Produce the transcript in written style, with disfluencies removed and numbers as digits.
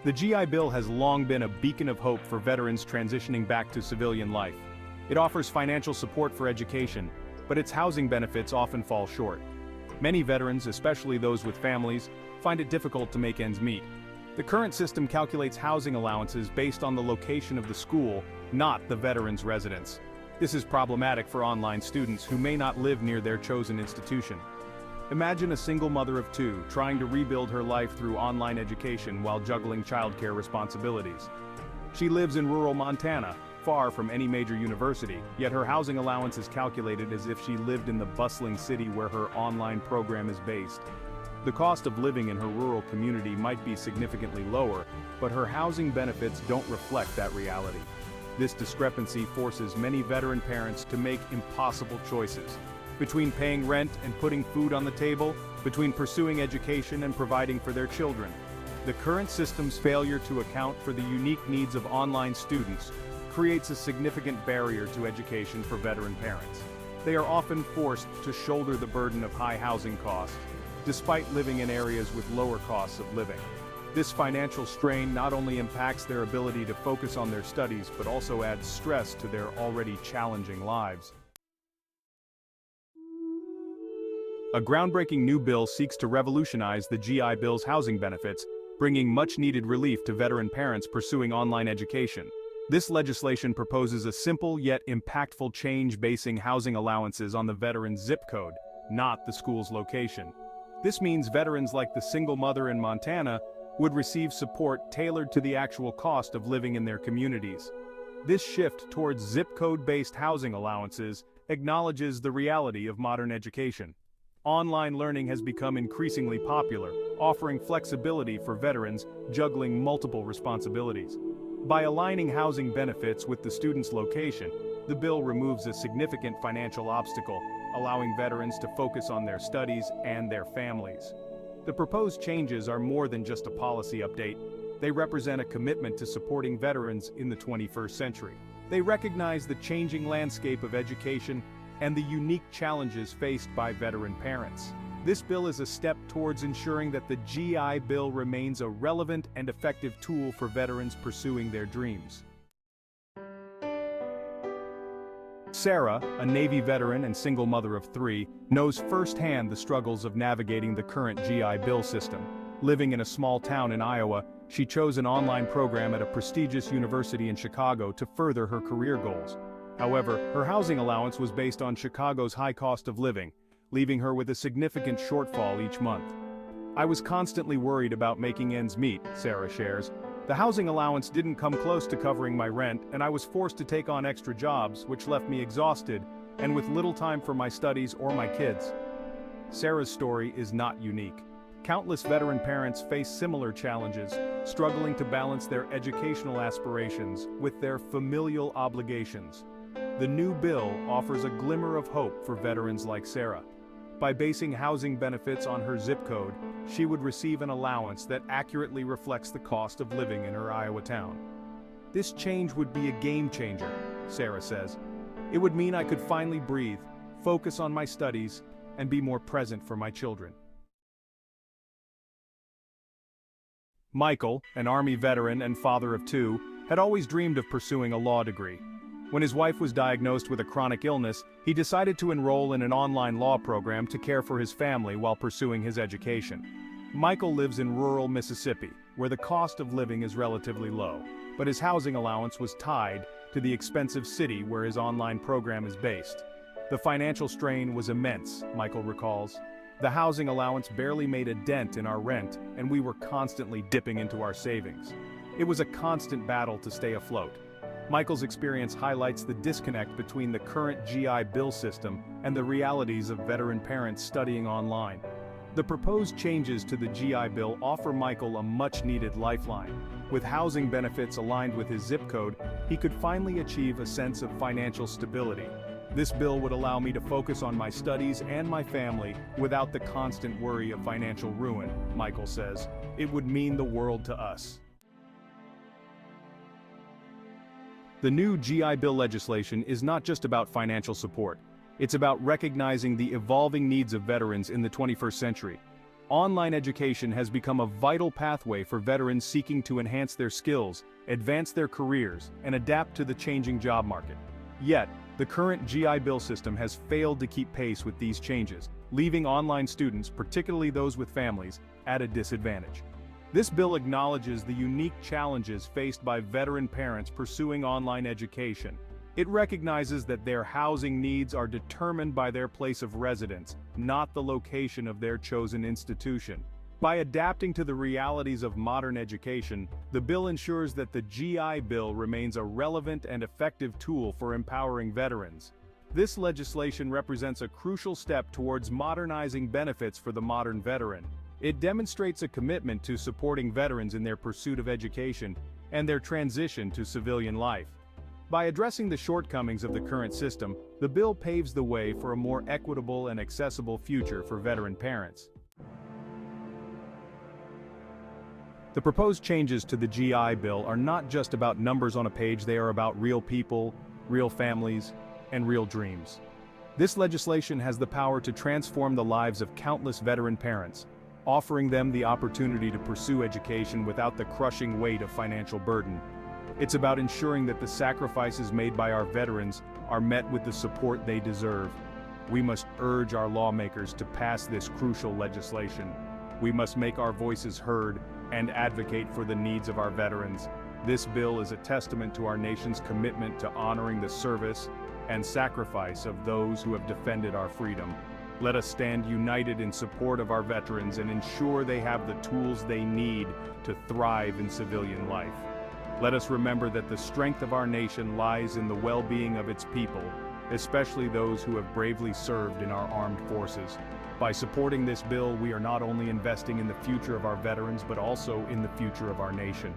The GI Bill has long been a beacon of hope for veterans transitioning back to civilian life. It offers financial support for education, but its housing benefits often fall short. Many veterans, especially those with families, find it difficult to make ends meet. The current system calculates housing allowances based on the location of the school, not the veteran's residence. This is problematic for online students who may not live near their chosen institution. Imagine a single mother of two trying to rebuild her life through online education while juggling childcare responsibilities. She lives in rural Montana, far from any major university, yet her housing allowance is calculated as if she lived in the bustling city where her online program is based. The cost of living in her rural community might be significantly lower, but her housing benefits don't reflect that reality. This discrepancy forces many veteran parents to make impossible choices. Between paying rent and putting food on the table, between pursuing education and providing for their children. The current system's failure to account for the unique needs of online students creates a significant barrier to education for veteran parents. They are often forced to shoulder the burden of high housing costs, despite living in areas with lower costs of living. This financial strain not only impacts their ability to focus on their studies but also adds stress to their already challenging lives. A groundbreaking new bill seeks to revolutionize the GI Bill's housing benefits, bringing much-needed relief to veteran parents pursuing online education. This legislation proposes a simple yet impactful change basing housing allowances on the veteran's zip code, not the school's location. This means veterans like the single mother in Montana would receive support tailored to the actual cost of living in their communities. This shift towards zip code-based housing allowances acknowledges the reality of modern education. Online learning has become increasingly popular, offering flexibility for veterans juggling multiple responsibilities. By aligning housing benefits with the student's location, the bill removes a significant financial obstacle, allowing veterans to focus on their studies and their families. The proposed changes are more than just a policy update. They represent a commitment to supporting veterans in the 21st century. They recognize the changing landscape of education and the unique challenges faced by veteran parents. This bill is a step towards ensuring that the GI Bill remains a relevant and effective tool for veterans pursuing their dreams. Sarah, a Navy veteran and single mother of three, knows firsthand the struggles of navigating the current GI Bill system. Living in a small town in Iowa, she chose an online program at a prestigious university in Chicago to further her career goals. However, her housing allowance was based on Chicago's high cost of living, leaving her with a significant shortfall each month. I was constantly worried about making ends meet, Sarah shares. The housing allowance didn't come close to covering my rent, and I was forced to take on extra jobs, which left me exhausted and with little time for my studies or my kids. Sarah's story is not unique. Countless veteran parents face similar challenges, struggling to balance their educational aspirations with their familial obligations. The new bill offers a glimmer of hope for veterans like Sarah. By basing housing benefits on her zip code, she would receive an allowance that accurately reflects the cost of living in her Iowa town. This change would be a game changer, Sarah says. It would mean I could finally breathe, focus on my studies, and be more present for my children. Michael, an Army veteran and father of two, had always dreamed of pursuing a law degree. When his wife was diagnosed with a chronic illness, he decided to enroll in an online law program to care for his family while pursuing his education. Michael lives in rural Mississippi, where the cost of living is relatively low, but his housing allowance was tied to the expensive city where his online program is based. The financial strain was immense, Michael recalls. The housing allowance barely made a dent in our rent, and we were constantly dipping into our savings. It was a constant battle to stay afloat. Michael's experience highlights the disconnect between the current GI Bill system and the realities of veteran parents studying online. The proposed changes to the GI Bill offer Michael a much-needed lifeline. With housing benefits aligned with his zip code, he could finally achieve a sense of financial stability. This bill would allow me to focus on my studies and my family without the constant worry of financial ruin, Michael says. It would mean the world to us. The new GI Bill legislation is not just about financial support. It's about recognizing the evolving needs of veterans in the 21st century. Online education has become a vital pathway for veterans seeking to enhance their skills, advance their careers, and adapt to the changing job market. Yet, the current GI Bill system has failed to keep pace with these changes, leaving online students, particularly those with families, at a disadvantage. This bill acknowledges the unique challenges faced by veteran parents pursuing online education. It recognizes that their housing needs are determined by their place of residence, not the location of their chosen institution. By adapting to the realities of modern education, the bill ensures that the GI Bill remains a relevant and effective tool for empowering veterans. This legislation represents a crucial step towards modernizing benefits for the modern veteran. It demonstrates a commitment to supporting veterans in their pursuit of education and their transition to civilian life. By addressing the shortcomings of the current system, the bill paves the way for a more equitable and accessible future for veteran parents. The proposed changes to the GI Bill are not just about numbers on a page, they are about real people, real families, and real dreams. This legislation has the power to transform the lives of countless veteran parents, offering them the opportunity to pursue education without the crushing weight of financial burden. It's about ensuring that the sacrifices made by our veterans are met with the support they deserve. We must urge our lawmakers to pass this crucial legislation. We must make our voices heard and advocate for the needs of our veterans. This bill is a testament to our nation's commitment to honoring the service and sacrifice of those who have defended our freedom. Let us stand united in support of our veterans and ensure they have the tools they need to thrive in civilian life. Let us remember that the strength of our nation lies in the well-being of its people, especially those who have bravely served in our armed forces. By supporting this bill, we are not only investing in the future of our veterans, but also in the future of our nation.